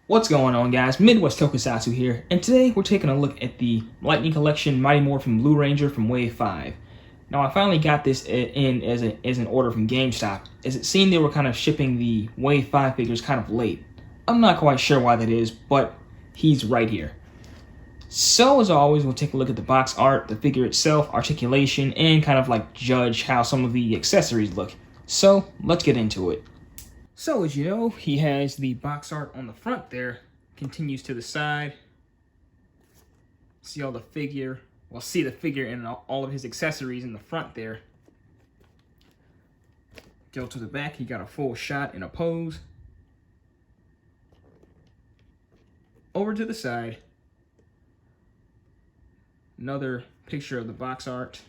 What's going on, guys? Midwest Tokusatsu here, and today we're taking a look at the Lightning Collection Mighty Morphin Blue Ranger from Wave 5. Now, I finally got this in as an order from GameStop, as it seemed they were kind of shipping the Wave 5 figures kind of late. I'm not quite sure why that is, but he's right here. So, as always, we'll take a look at the box art, the figure itself, articulation, and kind of like judge how some of the accessories look. So, let's get into it. So, as you know, he has the box art on the front there, continues to the side. See all the figure, well, see the figure and all of his accessories in the front there. Go to the back, he got a full shot in a pose. Over to the side. Another picture of the box art.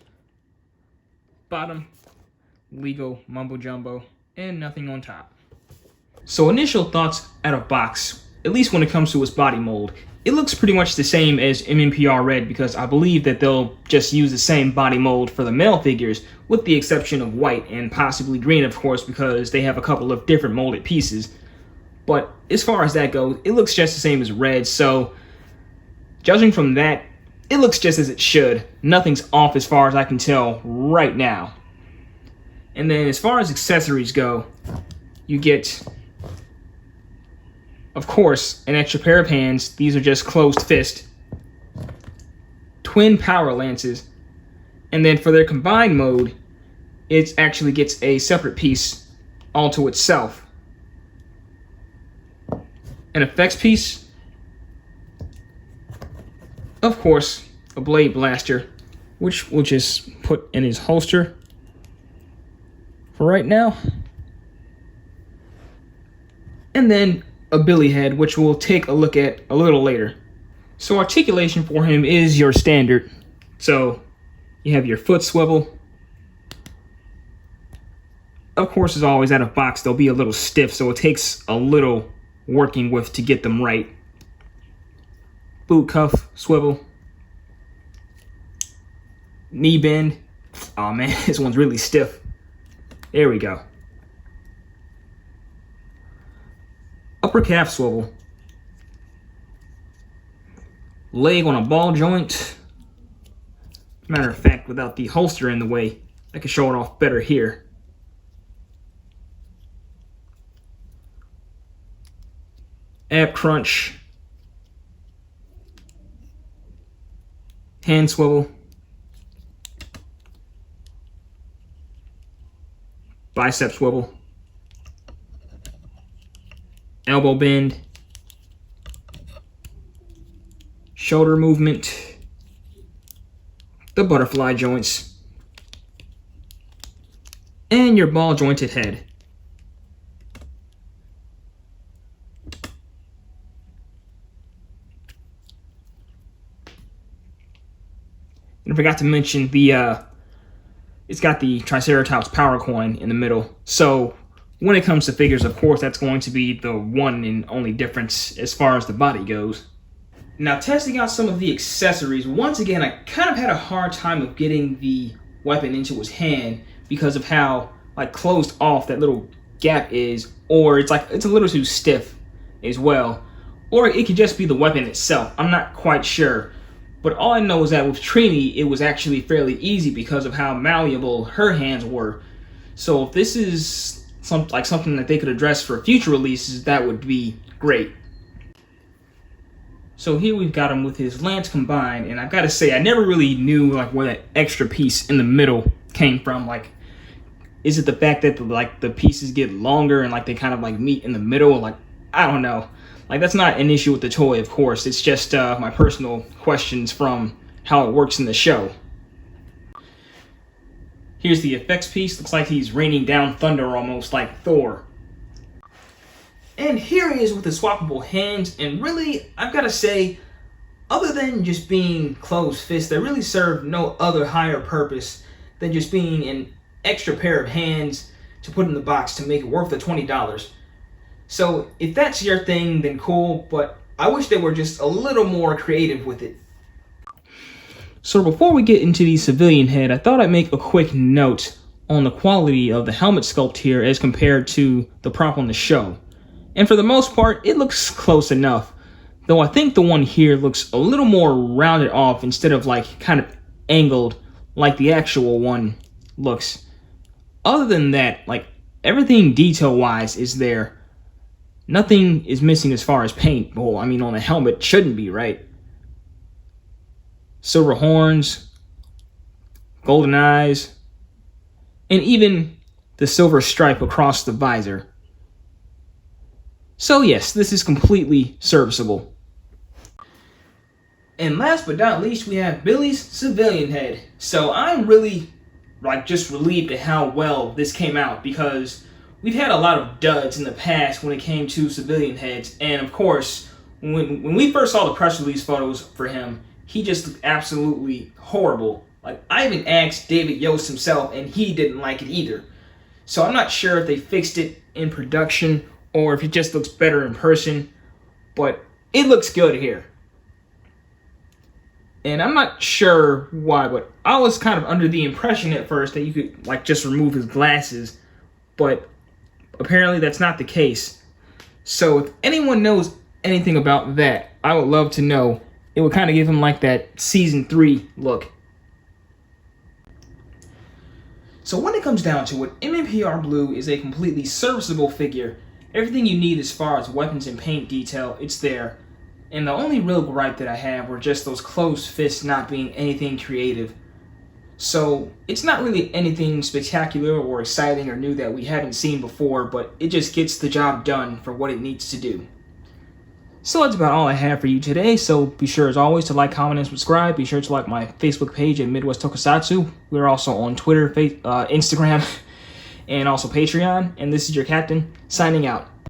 Bottom, Lego mumbo jumbo, and nothing on top. So initial thoughts out of box, at least when it comes to its body mold, it looks pretty much the same as MMPR Red because I believe that they'll just use the same body mold for the male figures with the exception of white and possibly green, of course, because they have a couple of different molded pieces. But as far as that goes, it looks just the same as Red, so judging from that, it looks just as it should. Nothing's off as far as I can tell right now. And then as far as accessories go, you get, of course, an extra pair of hands. These are just closed fist. Twin power lances. And then for their combined mode, it actually gets a separate piece all to itself. An effects piece. Of course, a blade blaster, which we'll just put in his holster for right now. And then a billy head, which we'll take a look at a little later. So articulation for him is your standard. So you have your foot swivel. Of course, as always, out of box, they'll be a little stiff, so it takes a little working with to get them right. Boot cuff swivel. Knee bend. Oh man, this one's really stiff. There we go. Upper calf swivel. Leg on a ball joint. Matter of fact, without the holster in the way, I can show it off better here. Ab crunch. Hand swivel. Bicep swivel. Elbow bend. Shoulder movement. The butterfly joints. And your ball jointed head. And I forgot to mention it's got the Triceratops power coin in the middle. So when it comes to figures, of course, that's going to be the one and only difference as far as the body goes. Now, testing out some of the accessories, once again, I kind of had a hard time of getting the weapon into his hand because of how like closed off that little gap is, or it's a little too stiff as well. Or it could just be the weapon itself. I'm not quite sure. But all I know is that with Trini, it was actually fairly easy because of how malleable her hands were. So if this is something that they could address for future releases, that would be great. So here we've got him with his lance combined, and I've got to say, I never really knew like where that extra piece in the middle came from. Like, is it the fact that the pieces get longer and like they kind of like meet in the middle? Like, I don't know. Like, that's not an issue with the toy, of course. It's just my personal questions from how it works in the show. Here's the effects piece. Looks like he's raining down thunder almost like Thor. And here he is with the swappable hands. And really, I've got to say, other than just being closed fist, they really serve no other higher purpose than just being an extra pair of hands to put in the box to make it worth the $20. So if that's your thing, then cool, but I wish they were just a little more creative with it. So before we get into the civilian head, I thought I'd make a quick note on the quality of the helmet sculpt here as compared to the prop on the show. And for the most part, it looks close enough. Though I think the one here looks a little more rounded off instead of like kind of angled like the actual one looks. Other than that, like everything detail-wise is there. Nothing is missing as far as paint. Well, I mean on the helmet shouldn't be, right? Silver horns, golden eyes, and even the silver stripe across the visor. So yes, this is completely serviceable. And last but not least, we have Billy's civilian head. So I'm really just relieved at how well this came out, because we've had a lot of duds in the past when it came to civilian heads. And of course, when we first saw the press release photos for him, he just looked absolutely horrible. Like, I even asked David Yost himself, and he didn't like it either. So I'm not sure if they fixed it in production or if it just looks better in person, but it looks good here. And I'm not sure why, but I was kind of under the impression at first that you could like just remove his glasses, but apparently that's not the case. So if anyone knows anything about that, I would love to know. It would kind of give him like that season 3 look. So when it comes down to it, MMPR Blue is a completely serviceable figure. Everything you need as far as weapons and paint detail, it's there. And the only real gripe that I have were just those closed fists not being anything creative. So it's not really anything spectacular or exciting or new that we haven't seen before, but it just gets the job done for what it needs to do. So that's about all I have for you today. So be sure as always to like, comment, and subscribe. Be sure to like my Facebook page at Midwest Tokusatsu. We're also on Twitter, Instagram, and also Patreon. And this is your captain signing out.